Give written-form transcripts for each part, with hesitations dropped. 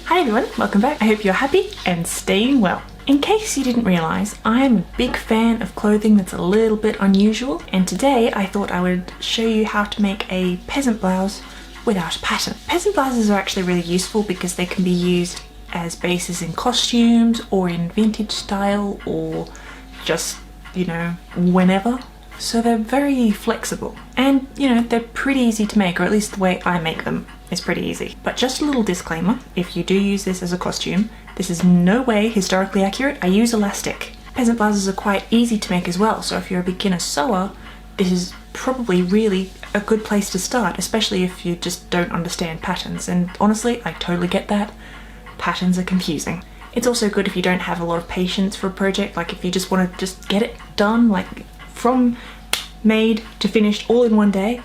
Hi everyone, welcome back. I hope you're happy and staying well. In case you didn't realise, I'm a big fan of clothing that's a little bit unusual, and today I thought I would show you how to make a peasant blouse without a pattern. Peasant blouses are actually really useful because they can be used as bases in costumes or in vintage style or just, whenever. So they're very flexible and, they're pretty easy to make, or at least the way I make them is pretty easy. But just a little disclaimer, if you do use this as a costume, this is no way historically accurate. I use elastic. Peasant blouses are quite easy to make as well, so if you're a beginner sewer, this is probably really a good place to start, especially if you just don't understand patterns. And honestly, I totally get that. Patterns are confusing. It's also good if you don't have a lot of patience for a project, like if you just want to just get it done, like from made to finished all in one day.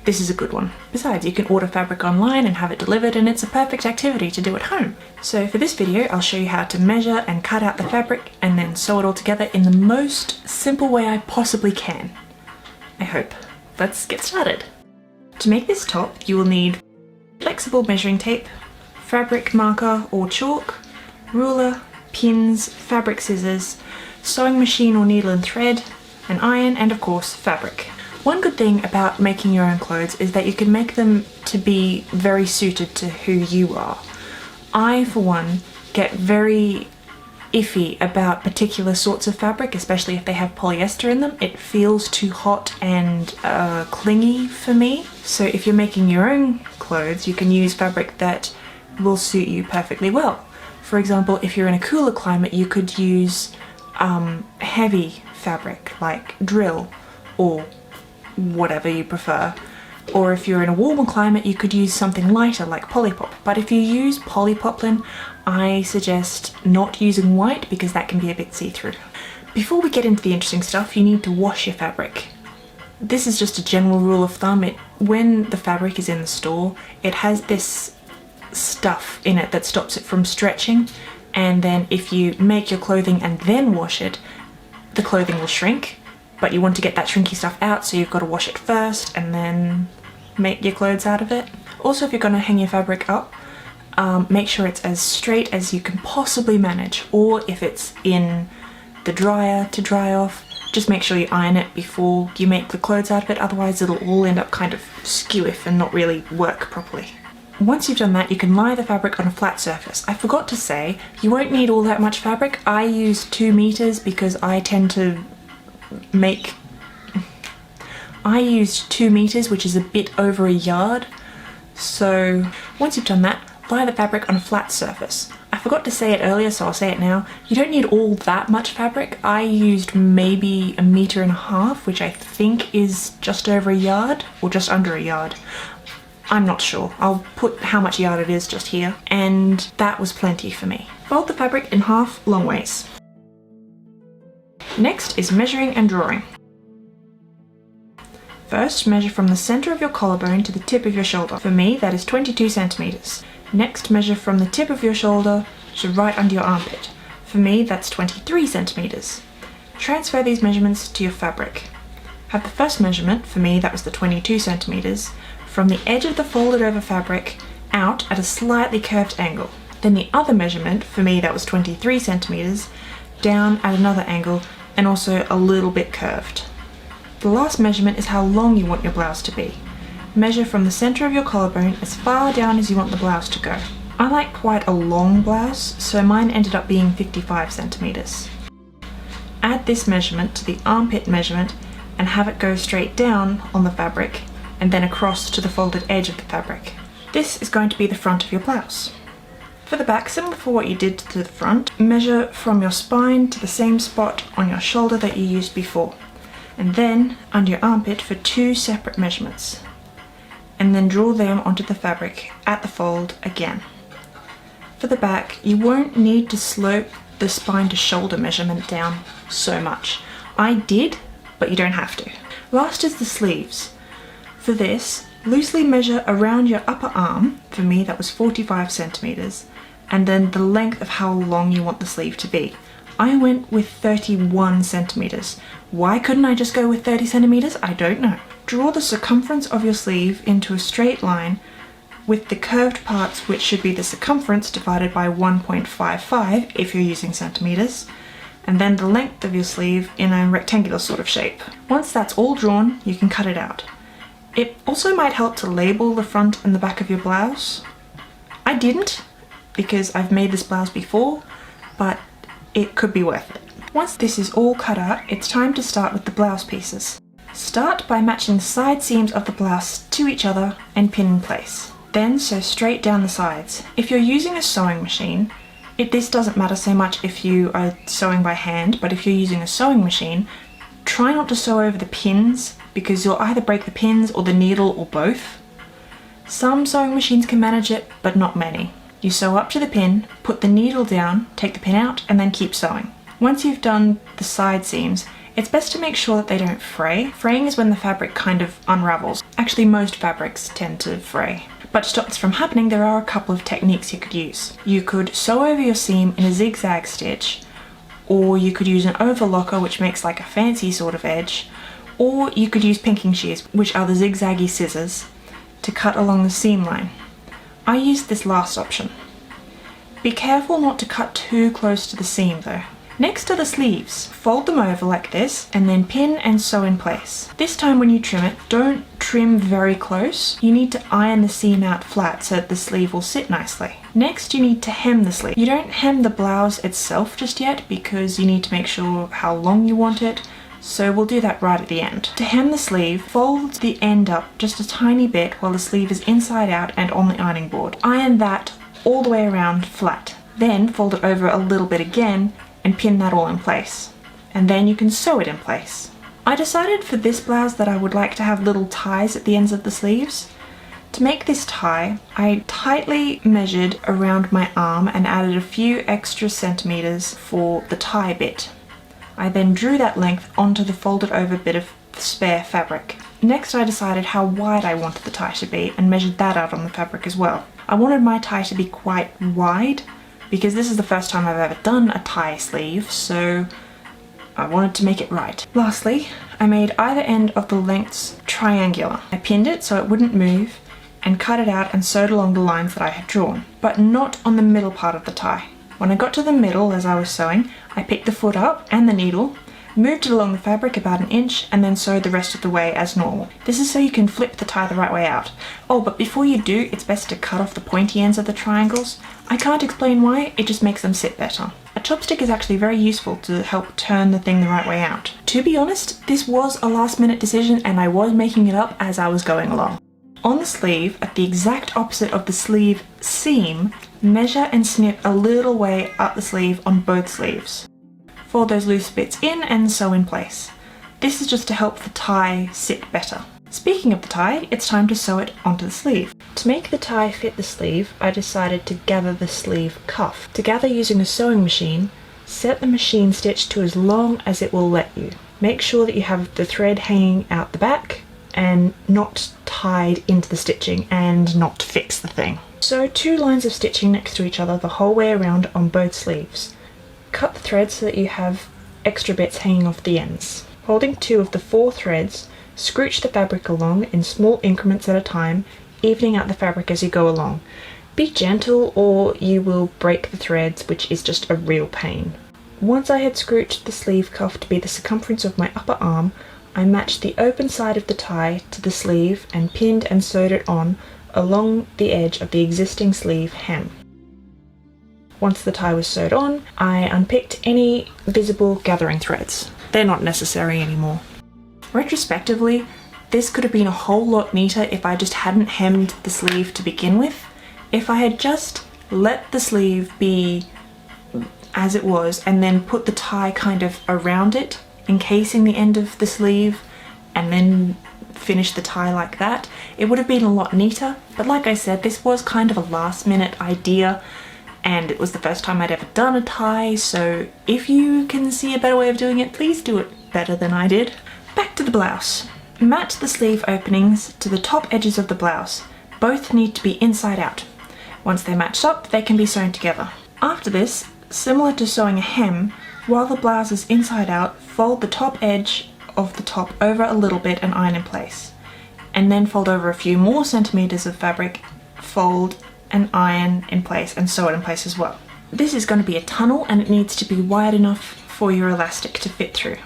This is a good one. Besides, you can order fabric online and have it delivered, and it's a perfect activity to do at home. So for this video, I'll show you how to measure and cut out the fabric and then sew it all together in the most simple way I possibly can. I hope. Let's get started. To make this top, you will need flexible measuring tape, fabric marker or chalk, ruler, pins, fabric scissors, sewing machine or needle and thread, an iron, and of course fabric. One good thing about making your own clothes is that you can make them to be very suited to who you are. I, for one, get very iffy about particular sorts of fabric, especially if they have polyester in them. It feels too hot and clingy for me. So if you're making your own clothes, you can use fabric that will suit you perfectly well. For example, if you're in a cooler climate, you could use heavy fabric like drill or whatever you prefer. Or if you're in a warmer climate, you could use something lighter like polypop. But if you use polypoplin, I suggest not using white because that can be a bit see-through. Before we get into the interesting stuff, you need to wash your fabric. This is just a general rule of thumb. When the fabric is in the store, it has this stuff in it that stops it from stretching, and then if you make your clothing and then wash it, the clothing will shrink. But you want to get that shrinky stuff out, so you've got to wash it first and then make your clothes out of it. Also, if you're going to hang your fabric up, make sure it's as straight as you can possibly manage, or if it's in the dryer to dry off, just make sure you iron it before you make the clothes out of it, otherwise it'll all end up kind of skewiff and not really work properly. Once you've done that, you can lie the fabric on a flat surface. I forgot to say, you won't need all that much fabric. I use 2 meters because I tend to I used 2 meters, which is a bit over a yard. So once you've done that, lie the fabric on a flat surface. I forgot to say it earlier, so I'll say it now. You don't need all that much fabric. I used maybe 1.5 meters, which I think is just over a yard or just under a yard. I'm not sure. I'll put how much yard it is just here. And that was plenty for me. Fold the fabric in half long ways. Next is measuring and drawing. First, measure from the center of your collarbone to the tip of your shoulder. For me, that is 22 centimeters. Next, measure from the tip of your shoulder to right under your armpit. For me, that's 23 centimeters. Transfer these measurements to your fabric. Have the first measurement, for me that was the 22 centimeters, from the edge of the folded over fabric out at a slightly curved angle. Then the other measurement, for me that was 23 centimeters, down at another angle and also a little bit curved. The last measurement is how long you want your blouse to be. Measure from the center of your collarbone as far down as you want the blouse to go. I like quite a long blouse, so mine ended up being 55 centimeters. Add this measurement to the armpit measurement and have it go straight down on the fabric and then across to the folded edge of the fabric. This is going to be the front of your blouse. For the back, similar for what you did to the front, measure from your spine to the same spot on your shoulder that you used before, and then under your armpit for 2 separate measurements, and then draw them onto the fabric at the fold again. For the back, you won't need to slope the spine to shoulder measurement down so much. I did, but you don't have to. Last is the sleeves. For this, loosely measure around your upper arm, for me that was 45 centimeters, and then the length of how long you want the sleeve to be. I went with 31 centimeters. Why couldn't I just go with 30 centimeters? I don't know. Draw the circumference of your sleeve into a straight line with the curved parts, which should be the circumference divided by 1.55 if you're using centimeters, and then the length of your sleeve in a rectangular sort of shape. Once that's all drawn, you can cut it out. It also might help to label the front and the back of your blouse. I didn't, because I've made this blouse before, but it could be worth it. Once this is all cut out, it's time to start with the blouse pieces. Start by matching the side seams of the blouse to each other and pin in place. Then sew straight down the sides. If you're using a sewing machine, this doesn't matter so much if you are sewing by hand, but if you're using a sewing machine, try not to sew over the pins because you'll either break the pins or the needle or both. Some sewing machines can manage it, but not many. You sew up to the pin, put the needle down, take the pin out, and then keep sewing. Once you've done the side seams, it's best to make sure that they don't fray. Fraying is when the fabric kind of unravels. Actually, most fabrics tend to fray. But to stop this from happening, there are a couple of techniques you could use. You could sew over your seam in a zigzag stitch, or you could use an overlocker, which makes like a fancy sort of edge, or you could use pinking shears, which are the zigzaggy scissors, to cut along the seam line. I used this last option. Be careful not to cut too close to the seam though. Next to the sleeves, fold them over like this and then pin and sew in place. This time when you trim it, don't trim very close. You need to iron the seam out flat so that the sleeve will sit nicely. Next, you need to hem the sleeve. You don't hem the blouse itself just yet because you need to make sure how long you want it, so we'll do that right at the end. To hem the sleeve, fold the end up just a tiny bit while the sleeve is inside out and on the ironing board. Iron that all the way around flat. Then fold it over a little bit again and pin that all in place. And then you can sew it in place. I decided for this blouse that I would like to have little ties at the ends of the sleeves. To make this tie, I tightly measured around my arm and added a few extra centimeters for the tie bit. I then drew that length onto the folded over bit of spare fabric. Next, I decided how wide I wanted the tie to be and measured that out on the fabric as well. I wanted my tie to be quite wide because this is the first time I've ever done a tie sleeve, so I wanted to make it right. Lastly, I made either end of the lengths triangular. I pinned it so it wouldn't move and cut it out and sewed along the lines that I had drawn, but not on the middle part of the tie. When I got to the middle as I was sewing, I picked the foot up and the needle, moved it along the fabric about an inch, and then sewed the rest of the way as normal. This is so you can flip the tie the right way out. Oh, but before you do, it's best to cut off the pointy ends of the triangles. I can't explain why, it just makes them sit better. A chopstick is actually very useful to help turn the thing the right way out. To be honest, this was a last minute decision and I was making it up as I was going along. On the sleeve, at the exact opposite of the sleeve seam, measure and snip a little way up the sleeve on both sleeves. Fold those loose bits in and sew in place. This is just to help the tie sit better. Speaking of the tie, it's time to sew it onto the sleeve. To make the tie fit the sleeve, I decided to gather the sleeve cuff. To gather using a sewing machine, set the machine stitch to as long as it will let you. Make sure that you have the thread hanging out the back and not tied into the stitching and not fix the thing. Sew 2 lines of stitching next to each other the whole way around on both sleeves. Cut the thread so that you have extra bits hanging off the ends. Holding 2 of the 4 threads, scrooch the fabric along in small increments at a time, evening out the fabric as you go along. Be gentle or you will break the threads, which is just a real pain. Once I had scrooched the sleeve cuff to be the circumference of my upper arm, I matched the open side of the tie to the sleeve and pinned and sewed it on along the edge of the existing sleeve hem. Once the tie was sewed on, I unpicked any visible gathering threads. They're not necessary anymore. Retrospectively, this could have been a whole lot neater if I just hadn't hemmed the sleeve to begin with. If I had just let the sleeve be as it was and then put the tie kind of around it, encasing the end of the sleeve, and then finish the tie like that, it would have been a lot neater. But like I said, this was kind of a last minute idea and it was the first time I'd ever done a tie, so if you can see a better way of doing it, please do it better than I did. Back to the blouse. Match the sleeve openings to the top edges of the blouse. Both need to be inside out. Once they're matched up, they can be sewn together. After this, similar to sewing a hem, while the blouse is inside out, fold the top edge of the top over a little bit and iron in place. And then fold over a few more centimeters of fabric fold and iron in place and sew it in place as well. This is going to be a tunnel and it needs to be wide enough for your elastic to fit through.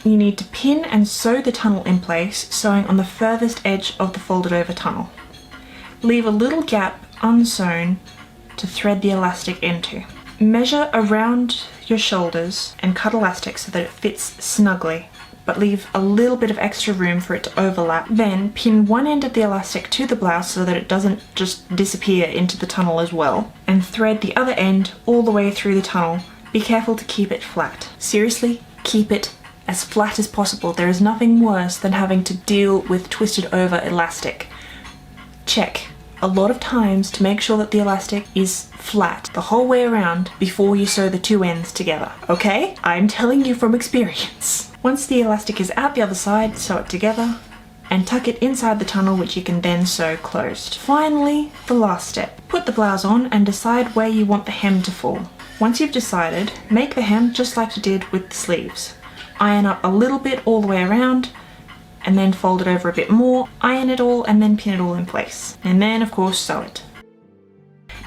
You need to pin and sew the tunnel in place, sewing on the furthest edge of the folded over tunnel. Leave a little gap unsewn to thread the elastic into. Measure around your shoulders and cut elastic so that it fits snugly, but leave a little bit of extra room for it to overlap. Then pin one end of the elastic to the blouse so that it doesn't just disappear into the tunnel as well, and thread the other end all the way through the tunnel. Be careful to keep it flat. Seriously, keep it as flat as possible. There is nothing worse than having to deal with twisted over elastic. Check a lot of times to make sure that the elastic is flat the whole way around before you sew the two ends together, okay? I'm telling you from experience. Once the elastic is out the other side, sew it together and tuck it inside the tunnel, which you can then sew closed. Finally, the last step. Put the blouse on and decide where you want the hem to fall. Once you've decided, make the hem just like you did with the sleeves. Iron up a little bit all the way around and then fold it over a bit more, iron it all and then pin it all in place. And then of course sew it.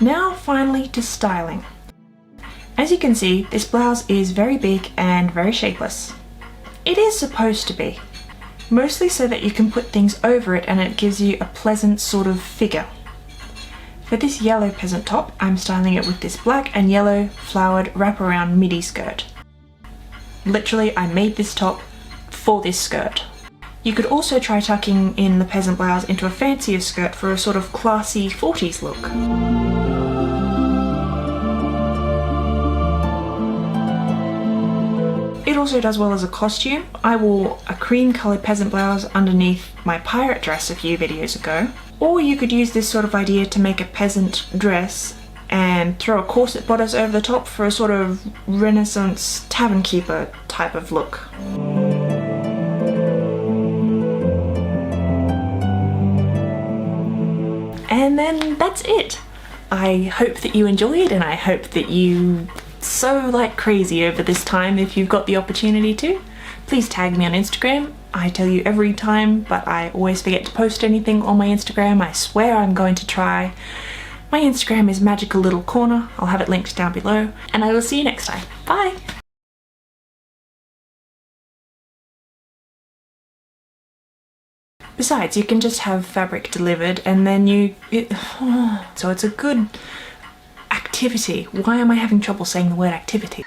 Now finally to styling. As you can see, this blouse is very big and very shapeless. It is supposed to be, mostly so that you can put things over it and it gives you a pleasant sort of figure. For this yellow peasant top, I'm styling it with this black and yellow flowered wraparound midi skirt. Literally, I made this top for this skirt. You could also try tucking in the peasant blouse into a fancier skirt for a sort of classy 40s look. It also does well as a costume. I wore a cream coloured peasant blouse underneath my pirate dress a few videos ago. Or you could use this sort of idea to make a peasant dress and throw a corset bodice over the top for a sort of Renaissance tavern keeper type of look. And then that's it. I hope that you enjoyed and I hope that you sew like crazy over this time if you've got the opportunity to. Please tag me on Instagram. I tell you every time, but I always forget to post anything on my Instagram. I swear I'm going to try. My Instagram is Magical Little Corner. I'll have it linked down below, and I will see you next time. Bye! Besides, you can just have fabric delivered and then so it's a good activity. Why am I having trouble saying the word activity?